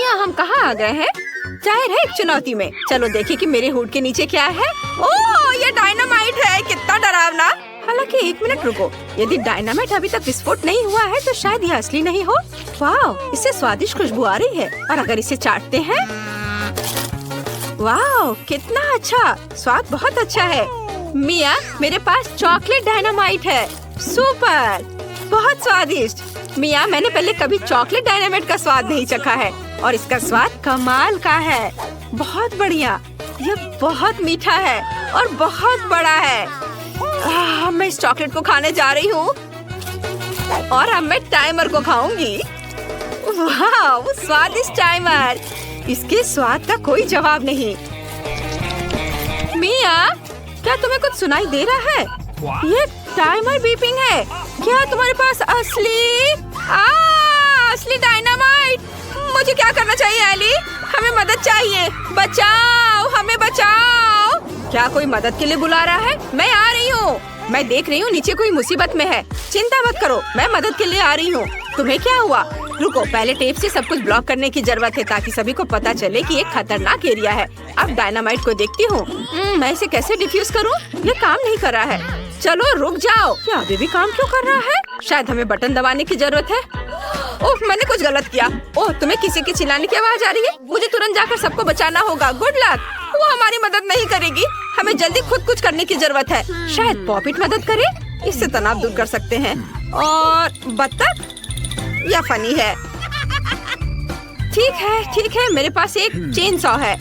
मिया, हम कहाँ आ गए हैं? जाहिर है एक चुनौती में। चलो देखें कि मेरे हुड के नीचे क्या है। ओह, ये डायनामाइट है। कितना डरावना। हालांकि एक मिनट रुको, यदि डायनामाइट अभी तक विस्फोट नहीं हुआ है तो शायद ये असली नहीं हो। वाह, इससे स्वादिष्ट खुशबू आ रही है। और अगर इसे चाटते हैं, वाह कितना अच्छा, स्वाद बहुत अच्छा है। मिया, मेरे पास चॉकलेट डायनामाइट है। सुपर, बहुत स्वादिष्ट। मिया, मैंने पहले कभी चॉकलेट डायनामाइट का स्वाद नहीं चखा है और इसका स्वाद कमाल का है। बहुत बढ़िया, यह बहुत मीठा है और बहुत बड़ा है। मैं इस चॉकलेट को खाने जा रही हूँ और अब मैं टाइमर को खाऊंगी। वाह, स्वादिष्ट टाइमर। इसके स्वाद का कोई जवाब नहीं। मिया, क्या तुम्हें कुछ सुनाई दे रहा है? ये टाइमर बीपिंग है। क्या तुम्हारे पास असली डायनामाइट? मुझे क्या करना चाहिए एली? हमें मदद चाहिए। बचाओ, हमें बचाओ। क्या कोई मदद के लिए बुला रहा है? मैं आ रही हूँ। मैं देख रही हूँ नीचे कोई मुसीबत में है। चिंता मत करो, मैं मदद के लिए आ रही हूँ। तुम्हें क्या हुआ? रुको, पहले टेप से सब कुछ ब्लॉक करने की जरूरत है ताकि सभी को पता चले कि ये खतरनाक एरिया है। अब डायनामाइट को देखती हूँ। मैं इसे कैसे डिफ्यूज करूँ? ये काम नहीं कर रहा है। चलो रुक जाओ। क्या अभी भी काम क्यों कर रहा है? शायद हमें बटन दबाने की जरूरत है। ओह, मैंने कुछ गलत किया। ओह, तुम्हें किसी की चिल्लाने की आवाज आ रही है। मुझे तुरंत जाकर सबको बचाना होगा। Good luck. वो हमारी मदद नहीं करेगी। हमें जल्दी खुद कुछ करने की जरूरत है। शायद पॉपिट मदद करे। इससे तनाव दूर कर सकते हैं। और बत्तख या फनी है। ठीक है, मेरे पास एक चेन सॉ है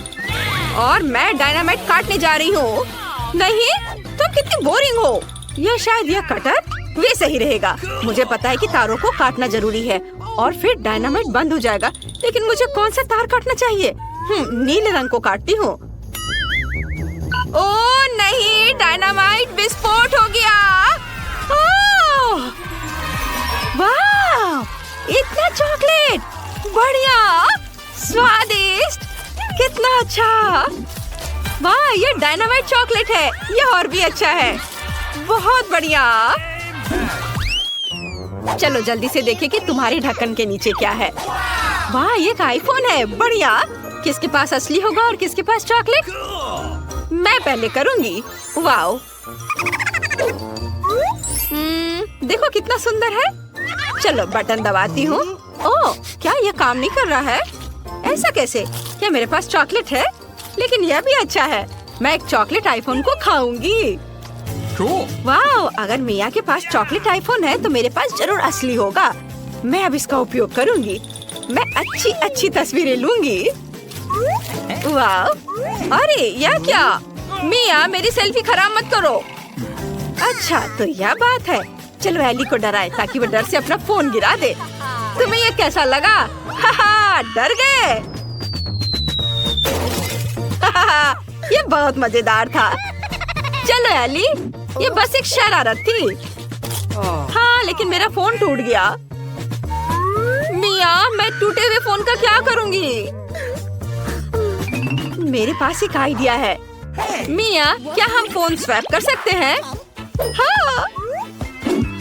और मैं डायनामाइट काटने जा रही हूँ। नहीं, तुम कितनी बोरिंग हो। यह शायद यह कटर वे सही रहेगा। मुझे पता है कि तारों को काटना जरूरी है और फिर डायनामाइट बंद हो जाएगा। लेकिन मुझे कौन सा तार काटना चाहिए? नीले रंग को काटती हूँ। ओह नहीं, डायनामाइट विस्फोट हो गया। ओह, वाह, इतना चॉकलेट, बढ़िया, स्वादिष्ट, कितना अच्छा। वाह, ये डायनामाइट चॉकलेट है। यह और भी अच्छा है। बहुत बढ़िया। चलो जल्दी से देखें कि तुम्हारे ढक्कन के नीचे क्या है। वाह, ये एक आईफोन है। बढ़िया। किसके पास असली होगा और किसके पास चॉकलेट? मैं पहले करूंगी। वाह, देखो कितना सुंदर है। चलो बटन दबाती हूँ। ओह, क्या यह काम नहीं कर रहा है? ऐसा कैसे? क्या मेरे पास चॉकलेट है? लेकिन यह भी अच्छा है। मैं एक चॉकलेट आईफोन को खाऊंगी। वाह, अगर मिया के पास चॉकलेट आईफोन है तो मेरे पास जरूर असली होगा। मैं अब इसका उपयोग करूंगी। मैं अच्छी तस्वीरें लूंगी। वाह, अरे यह क्या? मिया, मेरी सेल्फी खराब मत करो। अच्छा, तो यह बात है। चलो एली को डराए ताकि वो डर से अपना फोन गिरा दे। तुम्हें यह कैसा लगा? हाहा, डर गए। ये बहुत मजेदार था। चलो एली, ये बस एक शरारत थी। हाँ, लेकिन मेरा फोन टूट गया। मिया, मैं टूटे हुए फोन का क्या करूँगी? मेरे पास एक आइडिया है। मिया, क्या हम फोन स्वैप कर सकते हैं? हाँ,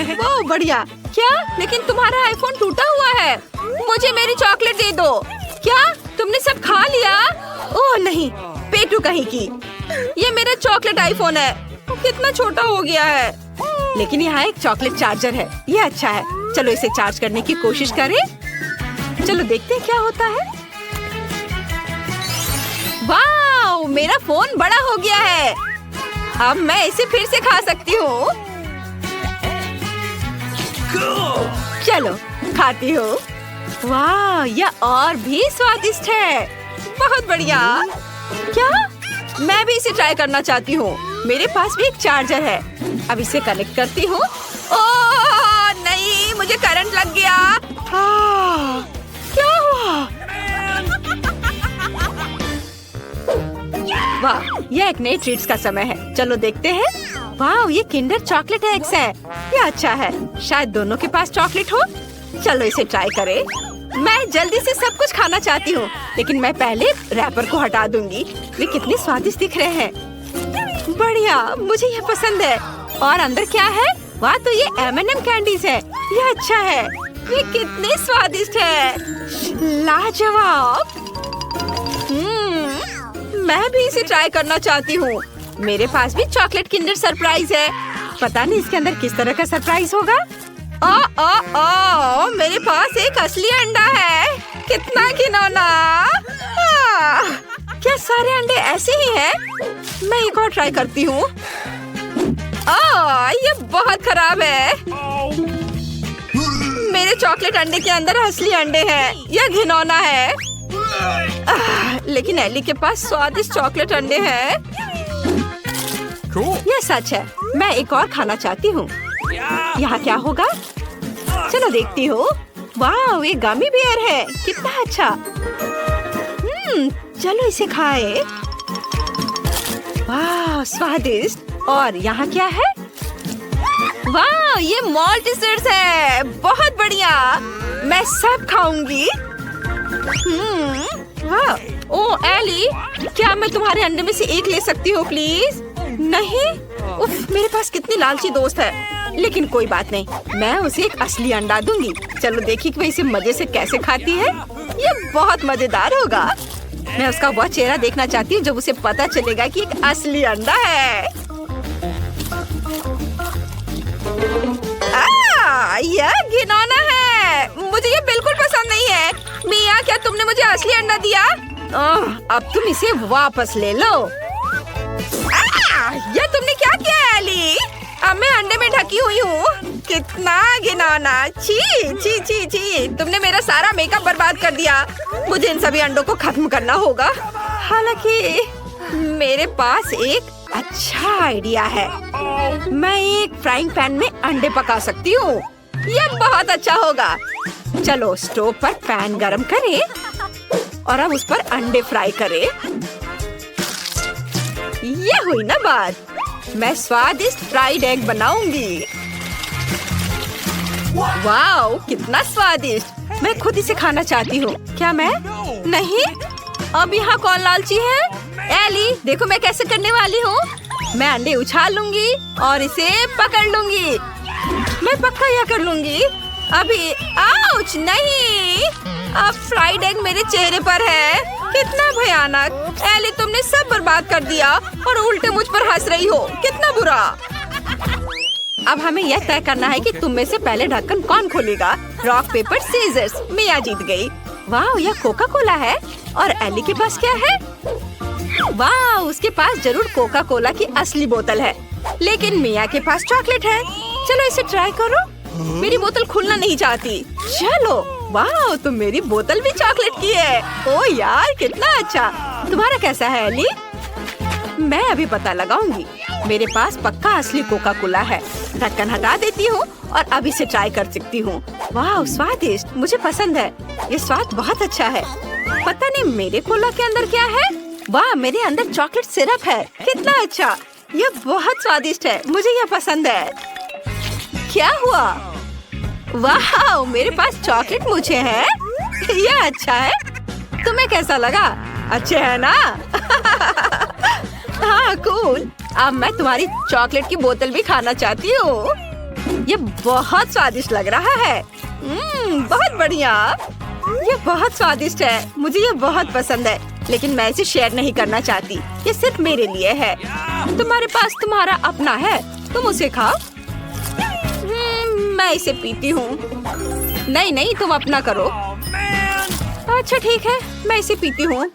वो बढ़िया। क्या? लेकिन तुम्हारा आईफोन टूटा हुआ है। मुझे मेरी चॉकलेट दे दो। क्या तुमने सब खा लिया? ओह नहीं, पेटू कहीं की। ये मेरा चॉकलेट आईफोन है। कितना छोटा हो गया है। लेकिन यहाँ एक चॉकलेट चार्जर है। ये अच्छा है। चलो इसे चार्ज करने की कोशिश करें। चलो देखते हैं क्या होता है। वाह, मेरा फोन बड़ा हो गया है। अब मैं इसे फिर से खा सकती हूँ। चलो खाती हूँ। वाह, यह और भी स्वादिष्ट है। बहुत बढ़िया। क्या? मैं भी इसे ट्राई करना चाहती हूँ। मेरे पास भी एक चार्जर है। अब इसे कनेक्ट करती हूँ। ओह नहीं, मुझे करंट लग गया। क्या हुआ? वाह, यह एक नई ट्रीट्स का समय है। चलो देखते हैं। वाह, ये किंडर चॉकलेट एग्स है। ये अच्छा है। शायद दोनों के पास चॉकलेट हो। चलो इसे ट्राई करें। मैं जल्दी से सब कुछ खाना चाहती हूँ, लेकिन मैं पहले रैपर को हटा दूंगी। वे कितने स्वादिष्ट दिख रहे हैं। बढ़िया, मुझे ये पसंद है। और अंदर क्या है? वाह, तो ये M&M कैंडीज है। ये अच्छा है। ये कितने स्वादिष्ट है। लाजवाब। मैं भी इसे ट्राई करना चाहती हूँ। मेरे पास भी चॉकलेट किंडर सरप्राइज है। पता नहीं इसके अंदर किस तरह का सरप्राइज होगा। ओ, मेरे पास एक असली अंडा है। कितना घिनौना। क्या सारे अंडे ऐसे ही हैं? मैं एक और ट्राई करती हूँ। ये बहुत खराब है। मेरे चॉकलेट अंडे के अंदर असली अंडे हैं। यह घिनौना है। लेकिन एली के पास स्वादिष्ट चॉकलेट अंडे हैं। यह सच है। मैं एक और खाना चाहती हूँ। यहाँ क्या होगा? चलो देखती हूँ। वाह, ये गमी बेयर है। कितना अच्छा। चलो इसे खाए। वाह, स्वादिष्ट। और यहाँ क्या है? वाह, ये मॉल्ट सीड्स है। बहुत बढ़िया। मैं सब खाऊंगी। वाह। ओ एली, क्या मैं तुम्हारे अंडे में से एक ले सकती हूँ प्लीज? नहीं। उफ, मेरे पास कितनी लालची दोस्त है। लेकिन कोई बात नहीं, मैं उसे एक असली अंडा दूंगी। चलो देखिए कि वह इसे मजे से कैसे खाती है। ये बहुत मजेदार होगा। मैं उसका वह चेहरा देखना चाहती हूँ जब उसे पता चलेगा कि एक असली अंडा है। यह घिनौना है। मुझे ये बिल्कुल पसंद नहीं है। मिया, क्या तुमने मुझे असली अंडा दिया? अब तुम इसे वापस ले लो। यह तुमने क्या किया एली? अब मैं अंडे में ढकी हुई हूँ। कितना घिनौना। छी छी छी छी। तुमने मेरा सारा मेकअप बर्बाद कर दिया। मुझे इन सभी अंडों को खत्म करना होगा। हालांकि मेरे पास एक अच्छा आइडिया है। मैं एक फ्राइंग पैन में अंडे पका सकती हूँ। यह बहुत अच्छा होगा। चलो स्टोव पर पैन गरम करें और अब उस पर अंडे फ्राई करें। ये हुई ना बात। मैं स्वादिष्ट फ्राइड एग बनाऊंगी। वाओ, कितना स्वादिष्ट। मैं खुद इसे खाना चाहती हूँ। क्या मैं? नहीं। अब यहाँ कौन लालची है? एली, देखो मैं कैसे करने वाली हूँ। मैं अंडे उछाल लूंगी और इसे पकड़ लूंगी। मैं पक्का यह कर लूंगी। अभी। आउच, नहीं। अब फ्राइड एग मेरे चेहरे पर है। कितना भयानक। एली, तुमने सब बर्बाद कर दिया और उल्टे मुझ पर हंस रही हो। कितना बुरा। अब हमें यह तय करना है कि तुम में से पहले ढक्कन कौन खोलेगा। Rock paper scissors. मिया जीत गई। वाह, यह कोका कोला है। और एली के पास क्या है? वाह, उसके पास जरूर कोका कोला की असली बोतल है। लेकिन मिया के पास चॉकलेट है। चलो इसे ट्राई करो। मेरी बोतल खुलना नहीं चाहती। चलो। वाह, तो मेरी बोतल भी चॉकलेट की है। ओ यार, कितना अच्छा। तुम्हारा कैसा है एली? मैं अभी पता लगाऊंगी। मेरे पास पक्का असली कोका कोला है। ढक्कन हटा देती हूँ और अब इसे ट्राई कर सकती हूँ। वाह, स्वादिष्ट। मुझे पसंद है। ये स्वाद बहुत अच्छा है। पता नहीं मेरे कोला के अंदर क्या है। वाह, मेरे अंदर चॉकलेट सिरप है। कितना अच्छा। यह बहुत स्वादिष्ट है। मुझे यह पसंद है। क्या हुआ? वाह, मेरे पास चॉकलेट मुझे है। यह अच्छा है। तुम्हें कैसा लगा? अच्छे है ना? हाँ, कूल। अब मैं तुम्हारी चॉकलेट की बोतल भी खाना चाहती हूँ। ये बहुत स्वादिष्ट लग रहा है। बहुत बढ़िया। ये बहुत स्वादिष्ट है। मुझे ये बहुत पसंद है। लेकिन मैं इसे शेयर नहीं करना चाहती। ये सिर्फ मेरे लिए है। तुम्हारे पास तुम्हारा अपना है, तुम उसे खाओ। मैं इसे पीती हूँ। नहीं नहीं, तुम अपना करो। अच्छा ठीक है, मैं इसे पीती हूँ।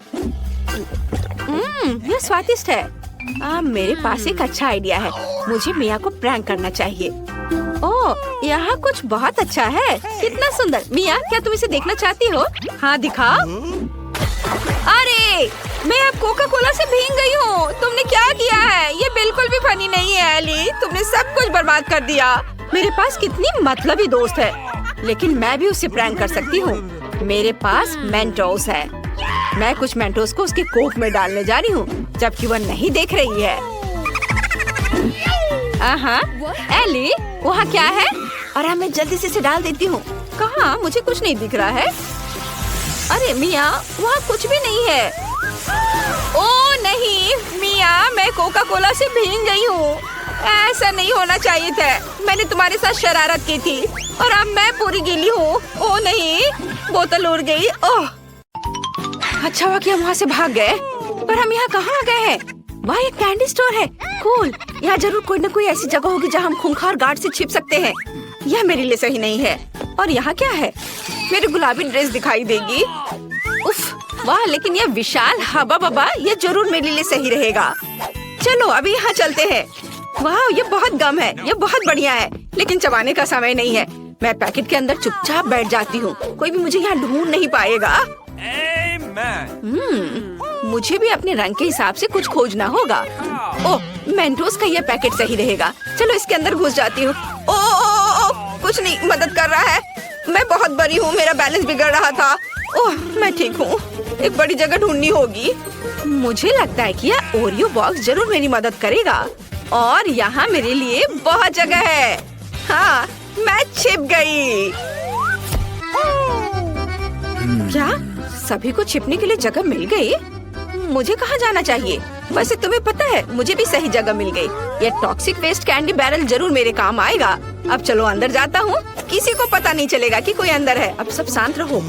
ये स्वादिष्ट है। मेरे पास एक अच्छा आइडिया है। मुझे मिया को प्रैंक करना चाहिए। ओह, यहाँ कुछ बहुत अच्छा है। कितना सुंदर। मिया, क्या तुम इसे देखना चाहती हो? हाँ, दिखाओ। अरे, मैं अब कोका कोला से भीग गई हूँ। तुमने क्या किया है? ये बिल्कुल भी फनी नहीं है एली। तुमने सब कुछ बर्बाद कर दिया। मेरे पास कितनी मतलबी दोस्त है। लेकिन मैं भी उसे प्रैंक कर सकती हूँ। मेरे पास मेंटोस है। मैं कुछ मेंटोस को उसके कोक में डालने जा रही हूँ, जबकि वह नहीं देख रही है। एली, वहाँ क्या है? और मैं जल्दी से इसे डाल देती हूँ। कहाँ? मुझे कुछ नहीं दिख रहा है। अरे मिया, वहाँ कुछ भी नहीं है। ओ नहीं मिया, मैं कोका कोला से भीग गई हूँ। ऐसा नहीं होना चाहिए था। मैंने तुम्हारे साथ शरारत की थी और अब मैं पूरी गीली हूँ। ओ नहीं, बोतल उड़ गई। ओह, अच्छा हुआ कि हम वहाँ से भाग गए। पर हम यहाँ कहाँ आ गए हैं? वहाँ एक कैंडी स्टोर है। कूल, यहाँ जरूर कोई न कोई ऐसी जगह होगी जहाँ हम खूंखार गार्ड से छिप सकते हैं। यह मेरे लिए सही नहीं है। और यहाँ क्या है? मेरी गुलाबी ड्रेस दिखाई देगी। उफ, वाह, लेकिन यह विशाल हवा बबा, ये जरूर मेरे लिए सही रहेगा। चलो अभी यहाँ चलते हैं। वाह, ये बहुत गम है, ये बहुत बढ़िया है, लेकिन चबाने का समय नहीं है। मैं पैकेट के अंदर चुपचाप बैठ जाती हूँ, कोई भी मुझे यहाँ ढूंढ नहीं पाएगा। मुझे भी अपने रंग के हिसाब से कुछ खोजना होगा। ओह, मेंटोस का यह पैकेट सही रहेगा। चलो इसके अंदर घुस जाती हूँ। ओ, कुछ नहीं मदद कर रहा है। मैं बहुत बड़ी हूँ, मेरा बैलेंस बिगड़ रहा था। ओह, मैं ठीक हूँ। एक बड़ी जगह ढूंढनी होगी। मुझे लगता है कि यह ओरियो बॉक्स जरूर मेरी मदद करेगा। और यहाँ मेरे लिए बहुत जगह है। हाँ, मैं छिप गई। क्या सभी को छिपने के लिए जगह मिल गई? मुझे कहाँ जाना चाहिए? वैसे तुम्हें पता है, मुझे भी सही जगह मिल गई। ये टॉक्सिक वेस्ट कैंडी बैरल जरूर मेरे काम आएगा। अब चलो अंदर जाता हूँ, किसी को पता नहीं चलेगा कि कोई अंदर है। अब सब शांत रहो।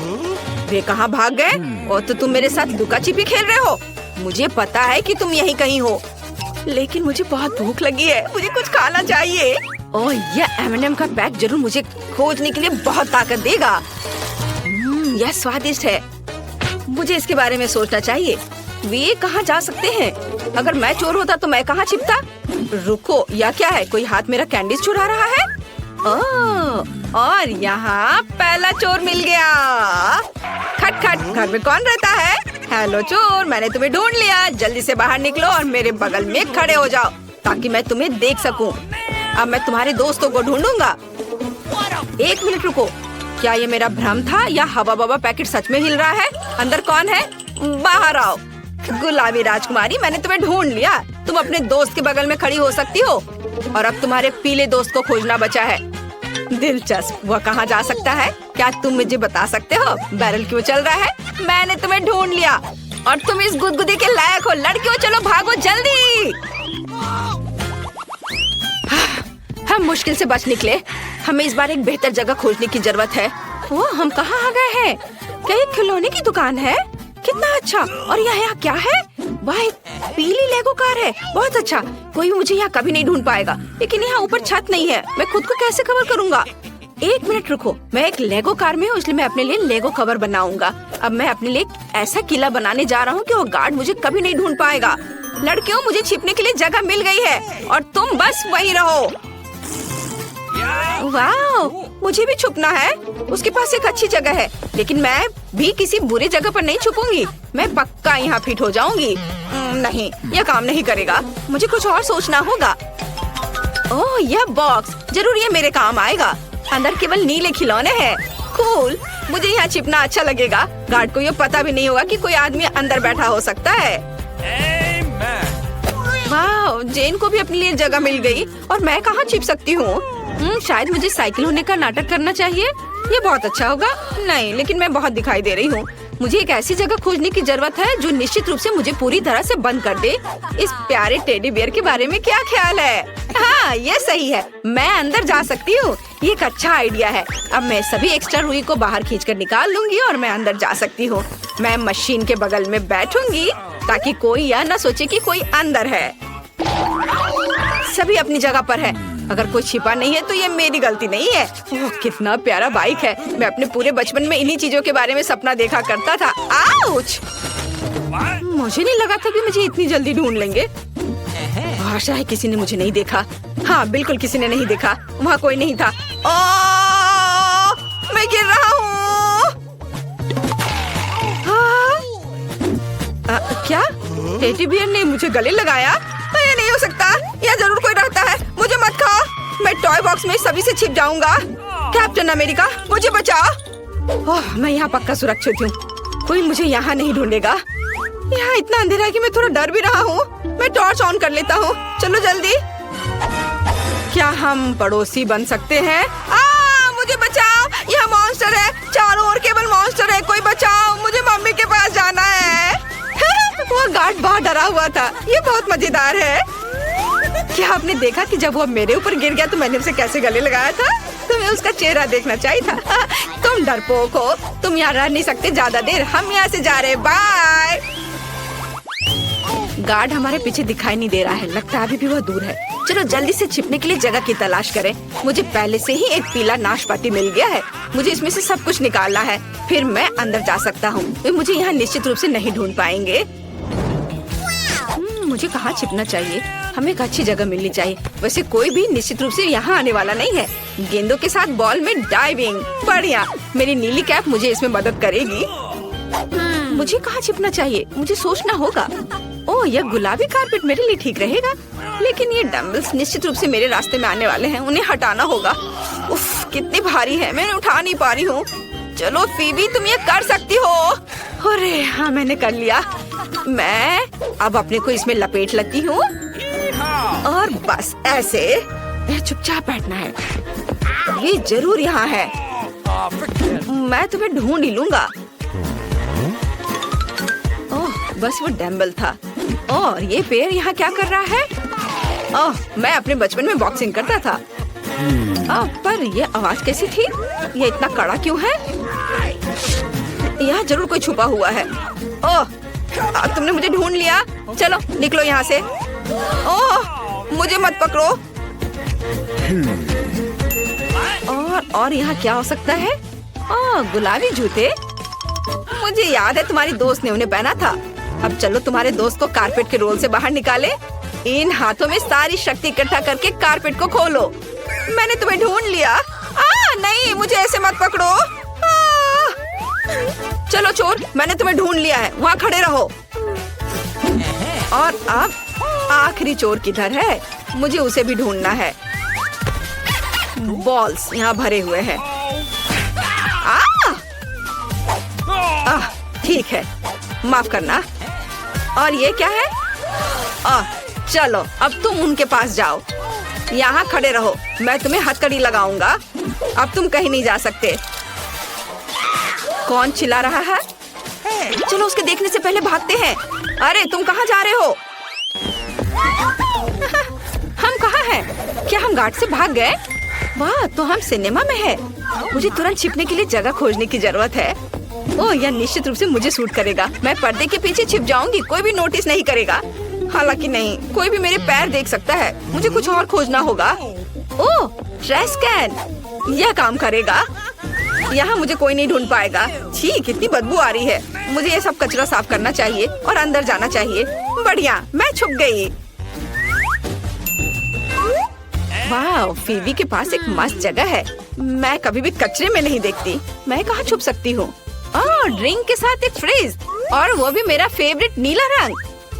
वे कहाँ भाग गए? और तो तुम मेरे साथ लुका छिपी खेल रहे हो। मुझे पता है कि तुम यहीं कहीं हो, लेकिन मुझे बहुत भूख लगी है, मुझे कुछ खाना चाहिए। ओह, यह M&M का पैक जरूर मुझे खोजने के लिए बहुत ताकत देगा। यह स्वादिष्ट है, मुझे इसके बारे में सोचना चाहिए। वे कहाँ जा सकते हैं? अगर मैं चोर होता तो मैं कहाँ छिपता? रुको, या क्या है? कोई हाथ मेरा कैंडीज चुरा रहा है? ओह, और यहाँ पहला चोर मिल गया। खट खट, घर में कौन रहता है? हेलो चोर, मैंने तुम्हें ढूंढ लिया। जल्दी से बाहर निकलो और मेरे बगल में खड़े हो जाओ ताकि मैं तुम्हें देख सकूं। अब मैं तुम्हारे दोस्तों को ढूंढूंगा। एक मिनट रुको, क्या ये मेरा भ्रम था या हवा बबा पैकेट सच में हिल रहा है? अंदर कौन है? बाहर आओ। गुलाबी राजकुमारी, मैंने तुम्हें ढूंढ लिया। तुम अपने दोस्त के बगल में खड़ी हो सकती हो और अब तुम्हारे पीले दोस्त को खोजना बचा है। दिलचस्प, वह कहाँ जा सकता है? क्या तुम मुझे बता सकते हो? बैरल क्यों चल रहा है? मैंने तुम्हें ढूंढ लिया और तुम इस गुदगुदी के लायक हो। लड़कियों चलो भागो जल्दी। हम मुश्किल से बच निकले। हमें इस बार एक बेहतर जगह खोजने की जरूरत है। वो हम कहाँ आ गए हैं? क्या ये खिलौने की दुकान है? कितना अच्छा। और यहाँ क्या है? वाह, एक पीली लेगो कार है। बहुत अच्छा, कोई भी मुझे यहाँ कभी नहीं ढूंढ पाएगा। लेकिन यहाँ ऊपर छत नहीं है, मैं खुद को कैसे कवर करूँगा? एक मिनट रुको, मैं एक लेगो कार में हूँ, इसलिए मैं अपने लिए लेगो कवर बनाऊंगा। अब मैं अपने लिए ऐसा किला बनाने जा रहा हूँ कि वो गार्ड मुझे कभी नहीं ढूंढ पाएगा। लड़कियों, मुझे छिपने के लिए जगह मिल गई है और तुम बस वहीं रहो। वाह, मुझे भी छुपना है। उसके पास एक अच्छी जगह है, लेकिन मैं भी किसी बुरी जगह पर नहीं छुपूंगी। मैं पक्का यहाँ फिट हो जाऊंगी। नहीं, यह काम नहीं करेगा। मुझे कुछ और सोचना होगा। ओह, यह बॉक्स जरूर ये मेरे काम आएगा। अंदर केवल नीले खिलौने हैं। कूल, मुझे यहाँ छिपना अच्छा लगेगा। गार्ड को यह पता भी नहीं होगा कि कोई आदमी अंदर बैठा हो सकता है। वाह, जेन को भी अपने लिए जगह मिल गई और मैं कहाँ छिप सकती हूँ? शायद मुझे साइकिल होने का नाटक करना चाहिए। ये बहुत अच्छा होगा। नहीं, लेकिन मैं बहुत दिखाई दे रही हूँ। मुझे एक ऐसी जगह खोजने की जरूरत है जो निश्चित रूप से मुझे पूरी तरह से बंद कर दे। इस प्यारे टेडी बियर के बारे में क्या ख्याल है? हाँ, ये सही है। मैं अंदर जा सकती हूँ। ये एक अच्छा आइडिया है। अब मैं सभी एक्स्ट्रा रुई को बाहर खींचकर निकाल लूंगी और मैं अंदर जा सकती हूँ। मैं मशीन के बगल में बैठूंगी ताकि कोई यह न सोचे कि कोई अंदर है। सभी अपनी जगह पर है। अगर कोई छिपा नहीं है तो ये मेरी गलती नहीं है। ओह, कितना प्यारा बाइक है। मैं अपने पूरे बचपन में इन्हीं चीजों के बारे में सपना देखा करता था। आउच! मुझे नहीं लगा था कि मुझे इतनी जल्दी ढूंढ लेंगे। आशा है किसी ने मुझे नहीं देखा। हाँ, बिल्कुल किसी ने नहीं देखा। वहाँ कोई नहीं था। ओह, मैं गिर रहा हूँ। क्या टेडी बियर ने मुझे गले लगाया? ये नहीं हो सकता। यहाँ जरूर कोई रहता है। मुझे मत खाओ। मैं टॉय बॉक्स में सभी से छिप जाऊंगा। कैप्टन अमेरिका, मुझे बचाओ। ओह, मैं यहाँ पक्का सुरक्षित हूँ। कोई मुझे यहाँ नहीं ढूंढेगा। यहाँ इतना अंधेरा है कि मैं थोड़ा डर भी रहा हूँ। मैं टॉर्च ऑन कर लेता हूँ। चलो जल्दी। क्या हम पड़ोसी बन सकते हैं? मुझे बचाओ, यहाँ मॉन्स्टर है। चारों ओर केवल मॉन्स्टर है। कोई बचाओ, मुझे मम्मी के पास जाना है। वो गार्ड बहुत डरा हुआ था। ये बहुत मजेदार है। क्या आपने देखा कि जब वो मेरे ऊपर गिर गया तो मैंने उसे कैसे गले लगाया था? तुम्हें उसका चेहरा देखना चाहिए था। तुम डरपोक हो। तुम यहाँ रह नहीं सकते ज्यादा देर। हम यहाँ से जा रहे। बाय। गार्ड हमारे पीछे दिखाई नहीं दे रहा है, लगता है अभी भी वह दूर है। चलो जल्दी से छिपने के लिए जगह की तलाश करें। मुझे पहले से ही एक पीला नाशपाती मिल गया है, मुझे इसमें से सब कुछ निकालना है, फिर मैं अंदर जा सकता हूँ। वे मुझे यहाँ निश्चित रूप से नहीं ढूंढ पाएंगे। मुझे कहाँ छिपना चाहिए? हमें एक अच्छी जगह मिलनी चाहिए। वैसे कोई भी निश्चित रूप से यहाँ आने वाला नहीं है। गेंदों के साथ बॉल में डाइविंग, बढ़िया। मेरी नीली कैप मुझे इसमें मदद करेगी। मुझे कहाँ छिपना चाहिए? मुझे सोचना होगा। ओह, यह गुलाबी कारपेट मेरे लिए ठीक रहेगा, लेकिन ये डम्बल्स निश्चित रूप से मेरे रास्ते में आने वाले हैं, उन्हें हटाना होगा। उफ, कितनी भारी है, मैं उठा नहीं पा रही हूँ। चलो फीबी, तुम ये कर सकती हो। अरे हाँ, मैंने कर लिया। मैं अब अपने को इसमें लपेट लेती हूँ और बस ऐसे चुपचाप बैठना है। ये जरूर यहाँ है, मैं तुम्हें ढूंढ ही लूंगा। ओह, बस वो डम्बल था। और ये पैर यहाँ क्या कर रहा है? ओह, मैं अपने बचपन में बॉक्सिंग करता था। पर ये आवाज कैसी थी? ये इतना कड़ा क्यों है? यहाँ जरूर कोई छुपा हुआ है। ओह, तुमने मुझे ढूंढ लिया। चलो निकलो यहाँ से। ओह, मुझे मत पकड़ो। और यहाँ क्या हो सकता है? ओह, गुलाबी जूते। मुझे याद है तुम्हारी दोस्त ने उन्हें पहना था। अब चलो तुम्हारे दोस्त को कारपेट के रोल से बाहर निकाले। इन हाथों में सारी शक्ति इकट्ठा करके कारपेट को खोलो। मैंने तुम्हें ढूंढ लिया। नहीं, मुझे ऐसे मत पकड़ो। चलो चोर, मैंने तुम्हें ढूंढ लिया है, वहाँ खड़े रहो। और अब आखिरी चोर किधर है? मुझे उसे भी ढूंढना है। बॉल्स यहाँ भरे हुए हैं। ठीक है, माफ करना। और ये क्या है? चलो अब तुम उनके पास जाओ, यहाँ खड़े रहो, मैं तुम्हें हथकड़ी लगाऊंगा। अब तुम कहीं नहीं जा सकते। कौन चिल्ला रहा है? चलो उसके देखने से पहले भागते हैं। अरे तुम कहाँ जा रहे हो? हम कहाँ हैं? क्या हम गार्ड से भाग गए? वाह, तो हम सिनेमा में हैं। मुझे तुरंत छिपने के लिए जगह खोजने की जरूरत है। ओह, यह निश्चित रूप से मुझे सूट करेगा। मैं पर्दे के पीछे छिप जाऊंगी, कोई भी नोटिस नहीं करेगा। हालांकि नहीं, कोई भी मेरे पैर देख सकता है। मुझे कुछ और खोजना होगा। ओह, ट्रैश कैन, यह काम करेगा। यहाँ मुझे कोई नहीं ढूंढ पाएगा। छी, कितनी बदबू आ रही है। मुझे ये सब कचरा साफ करना चाहिए और अंदर जाना चाहिए। बढ़िया, मैं छुप गई। वाह, फीबी के पास एक मस्त जगह है। मैं कभी भी कचरे में नहीं देखती। मैं कहाँ छुप सकती हूँ? ड्रिंक के साथ एक फ्रिज, और वो भी मेरा फेवरेट नीला रंग।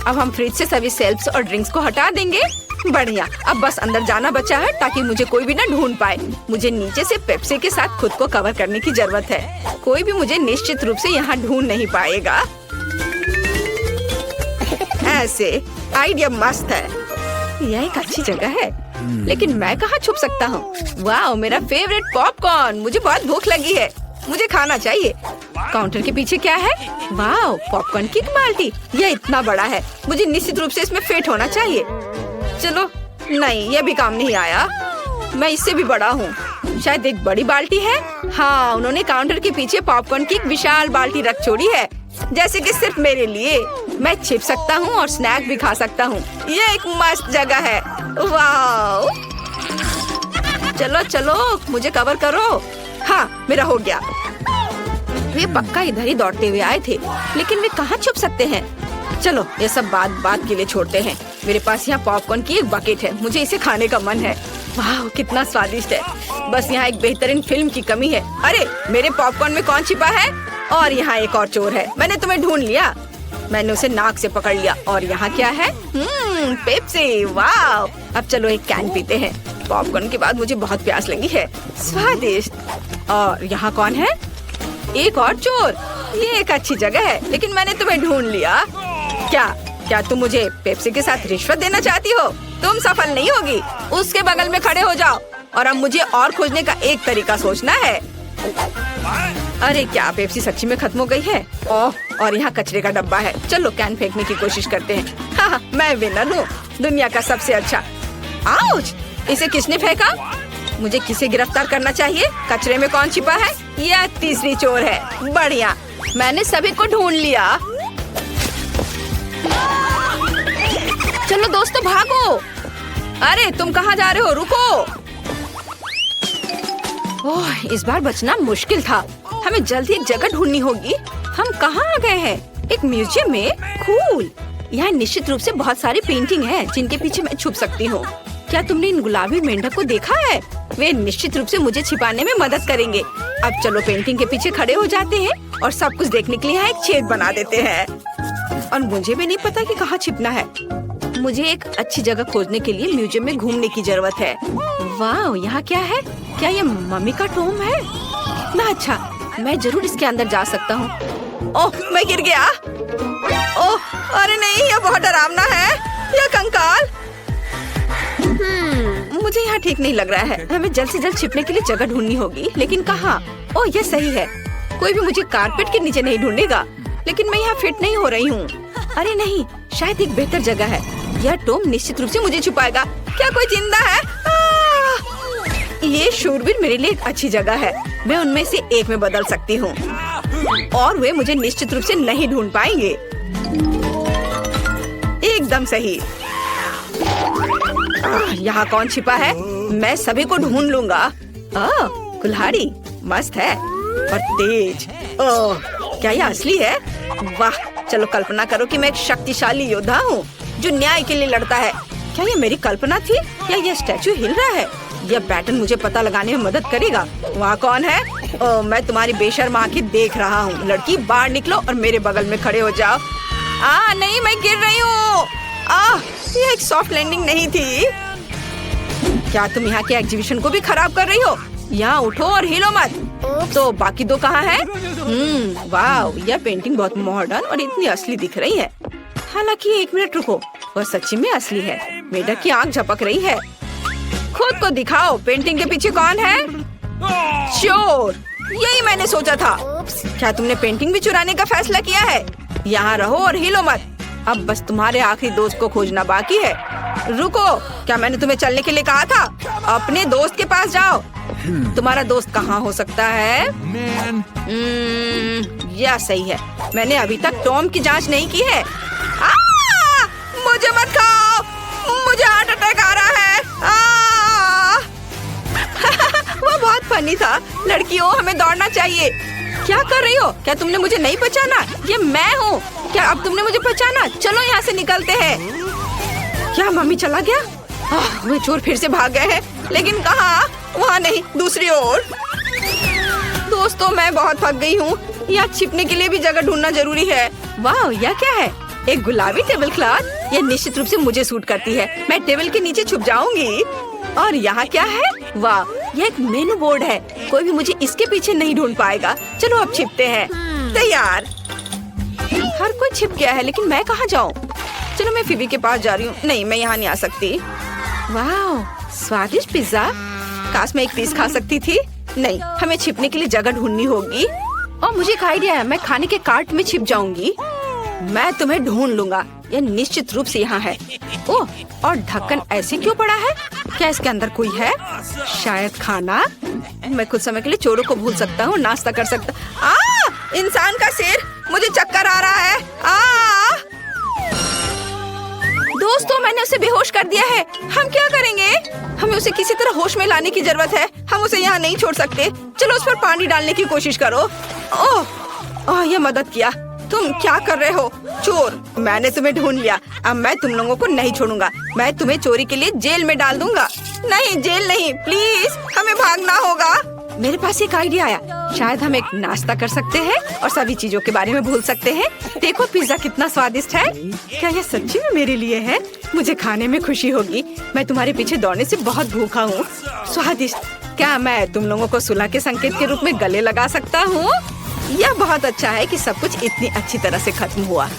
अब हम फ्रिज से सभी सेल्फ्स और ड्रिंक्स को हटा देंगे। बढ़िया, अब बस अंदर जाना बचा है ताकि मुझे कोई भी ना ढूंढ पाए। मुझे नीचे से पेप्सी के साथ खुद को कवर करने की जरूरत है। कोई भी मुझे निश्चित रूप से यहाँ ढूंढ नहीं पाएगा। ऐसे आइडिया मस्त है। यह एक अच्छी जगह है, लेकिन मैं कहाँ छुप सकता हूँ? वाह, मेरा फेवरेट पॉपकॉर्न। मुझे बहुत भूख लगी है, मुझे खाना चाहिए। काउंटर के पीछे क्या है? वाह, पॉपकॉर्न की एक बाल्टी। यह इतना बड़ा है, मुझे निश्चित रूप से इसमें फिट होना चाहिए। चलो, नहीं, यह भी काम नहीं आया। मैं इससे भी बड़ा हूँ। शायद एक बड़ी बाल्टी है। हाँ, उन्होंने काउंटर के पीछे पॉपकॉर्न की एक विशाल बाल्टी रख छोड़ी है, जैसे कि सिर्फ मेरे लिए। मैं छिप सकता हूँ और स्नैक भी खा सकता हूँ। यह एक मस्त जगह है। वाह, चलो चलो, मुझे कवर करो। हाँ, मेरा हो गया। वे पक्का इधर ही दौड़ते हुए आए थे, लेकिन वे कहाँ छुप सकते हैं? चलो, ये सब बात के लिए छोड़ते हैं। मेरे पास यहाँ पॉपकॉर्न की एक बकेट है, मुझे इसे खाने का मन है। वाह, कितना स्वादिष्ट है। बस यहाँ एक बेहतरीन फिल्म की कमी है। अरे, मेरे पॉपकॉर्न में कौन छिपा है? और यहाँ एक और चोर है। मैंने तुम्हें ढूंढ लिया। मैंने उसे नाक से पकड़ लिया। और यहाँ क्या है? पेप्सी। वाह, अब चलो एक कैन पीते हैं। पॉपकॉर्न के बाद मुझे बहुत प्यास लगी है। स्वादिष्ट। और यहाँ कौन है? एक और चोर। ये एक अच्छी जगह है, लेकिन मैंने तुम्हें ढूंढ लिया। क्या तुम मुझे पेप्सी के साथ रिश्वत देना चाहती हो? तुम सफल नहीं होगी। उसके बगल में खड़े हो जाओ। और अब मुझे और खोजने का एक तरीका सोचना है। अरे, क्या पेप्सी सच्ची में खत्म हो गई है? ओह, और यहाँ कचरे का डब्बा है। चलो कैन फेंकने की कोशिश करते हैं। हाँ, मैं विनर हूँ, दुनिया का सबसे अच्छा। आउच! इसे किसने फेंका? मुझे किसे गिरफ्तार करना चाहिए? कचरे में कौन छिपा है? यह तीसरी चोर है। बढ़िया, मैंने सभी को ढूंढ लिया। चलो दोस्तों भागो। अरे तुम कहाँ जा रहे हो? रुको। ओह, इस बार बचना मुश्किल था। हमें जल्दी एक जगह ढूंढनी होगी। हम कहाँ आ गए हैं? एक म्यूजियम में? कूल। यहाँ निश्चित रूप से बहुत सारी पेंटिंग हैं जिनके पीछे मैं छुप सकती हूँ। क्या तुमने इन गुलाबी मेंढक को देखा है? वे निश्चित रूप से मुझे छिपाने में मदद करेंगे। अब चलो पेंटिंग के पीछे खड़े हो जाते हैं और सब कुछ देखने के लिए यहाँ एक छेद बना देते हैं। और मुझे भी नहीं पता कि कहाँ छिपना है। मुझे एक अच्छी जगह खोजने के लिए म्यूजियम में घूमने की जरूरत है। वाह, यहाँ क्या है? क्या ये मम्मी का टॉम है? कितना अच्छा, मैं जरूर इसके अंदर जा सकता हूँ। ओह, मैं गिर गया। ओह, अरे नहीं, ये बहुत डरावना है। यह कंकाल। मुझे यहाँ ठीक नहीं लग रहा है। हमें जल्द से जल्द छिपने के लिए जगह ढूंढनी होगी, लेकिन कहाँ? ओह, ये सही है। कोई भी मुझे कारपेट के नीचे नहीं ढूंढेगा, लेकिन मैं यहाँ फिट नहीं हो रही हूँ। अरे नहीं, शायद एक बेहतर जगह है। यह टॉम निश्चित रूप से मुझे छुपाएगा। क्या कोई जिंदा है? ये शूरवीर मेरे लिए एक अच्छी जगह है। मैं उनमें से एक में बदल सकती हूँ और वे मुझे निश्चित रूप से नहीं ढूंढ पाएंगे। एकदम सही। यहाँ कौन छिपा है? मैं सभी को ढूंढ लूंगा। कुल्हाड़ी मस्त है और तेज। ओह, क्या ये असली है? वाह, चलो कल्पना करो कि मैं एक शक्तिशाली योद्धा हूँ जो न्याय के लिए लड़ता है। क्या ये मेरी कल्पना थी या यह स्टैचू हिल रहा है? यह पैटर्न मुझे पता लगाने में मदद करेगा। वहाँ कौन है? ओह, मैं तुम्हारी बेशर्म आंखें देख रहा हूँ। लड़की बाहर निकलो और मेरे बगल में खड़े हो जाओ। नहीं, मैं गिर रही हूँ। ये एक सॉफ्ट लैंडिंग नहीं थी। क्या तुम यहाँ के एग्जीबिशन को भी खराब कर रही हो? यहाँ उठो और हिलो मत। तो बाकी दो कहाँ हैं? वाह, यह पेंटिंग बहुत मॉडर्न और इतनी असली दिख रही है। हालांकि एक मिनट रुको, वह सच्ची में असली है। मेढक की आंख झपक रही है। खुद को दिखाओ, पेंटिंग के पीछे कौन है? चोर। यही मैंने सोचा था। क्या तुमने पेंटिंग भी चुराने का फैसला किया है? यहाँ रहो और हिलो मत। अब बस तुम्हारे आखिरी दोस्त को खोजना बाकी है। रुको, क्या मैंने तुम्हें चलने के लिए कहा था? अपने दोस्त के पास जाओ। तुम्हारा दोस्त कहाँ हो सकता है? यह सही है। मैंने अभी तक टॉम की जांच नहीं की है। मुझे मत खाओ, मुझे हार्ट अटैक आ रहा है। वो बहुत फनी था। लड़कियों, हमें दौड़ना चाहिए। क्या कर रही हो? क्या तुमने मुझे नहीं पहचाना? ये मैं हूँ। क्या अब तुमने मुझे पहचाना? चलो यहाँ से निकलते हैं। क्या मम्मी चला गया? वे चोर फिर से भाग गए हैं, लेकिन कहाँ? वहाँ नहीं, दूसरी ओर। दोस्तों, मैं बहुत थक गई हूँ। यहाँ छिपने के लिए भी जगह ढूंढना जरूरी है। वाह, यह क्या है? एक गुलाबी टेबल क्लॉथ। यह निश्चित रूप से मुझे सूट करती है। मैं टेबल के नीचे छुप जाऊंगी। और यहाँ क्या है? वाह, यह एक मेनू बोर्ड है। कोई भी मुझे इसके पीछे नहीं ढूंढ पाएगा। चलो अब छिपते हैं। तैयार। हर कोई छिप गया है, लेकिन मैं कहाँ जाऊँ? चलो मैं फिबी के पास जा रही हूँ। नहीं, मैं यहाँ नहीं आ सकती। वाह, स्वादिष्ट पिज्जा। काश मैं एक पीस खा सकती थी। नहीं, हमें छिपने के लिए जगह ढूंढनी होगी। और मुझे एक आइडिया है। मैं खाने के कार्ट में छिप जाऊंगी। मैं तुम्हें ढूंढ लूंगा। यह निश्चित रूप से यहाँ है। ओह, और ढक्कन ऐसे क्यों पड़ा है? क्या इसके अंदर कोई है? शायद खाना। मैं कुछ समय के लिए चोरों को भूल सकता हूँ, नाश्ता कर सकता। इंसान का सिर, मुझे चक्कर आ रहा है। दोस्तों, मैंने उसे बेहोश कर दिया है। हम क्या करेंगे? हमें उसे किसी तरह होश में लाने की जरूरत है। हम उसे यहाँ नहीं छोड़ सकते। चलो उस पर पानी डालने की कोशिश करो। ओह, यह मदद किया। तुम क्या कर रहे हो? चोर, मैंने तुम्हें ढूंढ लिया। अब मैं तुम लोगों को नहीं छोड़ूंगा। मैं तुम्हें चोरी के लिए जेल में डाल दूंगा। नहीं, जेल नहीं, प्लीज, हमें भागना होगा। मेरे पास एक आइडिया आया। शायद हम एक नाश्ता कर सकते हैं और सभी चीजों के बारे में भूल सकते हैं। देखो पिज्जा कितना स्वादिष्ट है। क्या यह सच्ची में मेरे लिए है? मुझे खाने में खुशी होगी। मैं तुम्हारे पीछे दौड़ने से बहुत भूखा हूँ। स्वादिष्ट। क्या मैं तुम लोगों को सुलह के संकेत के रूप में गले लगा सकता हूँ? यह बहुत अच्छा है कि सब कुछ इतनी अच्छी तरह से खत्म हुआ।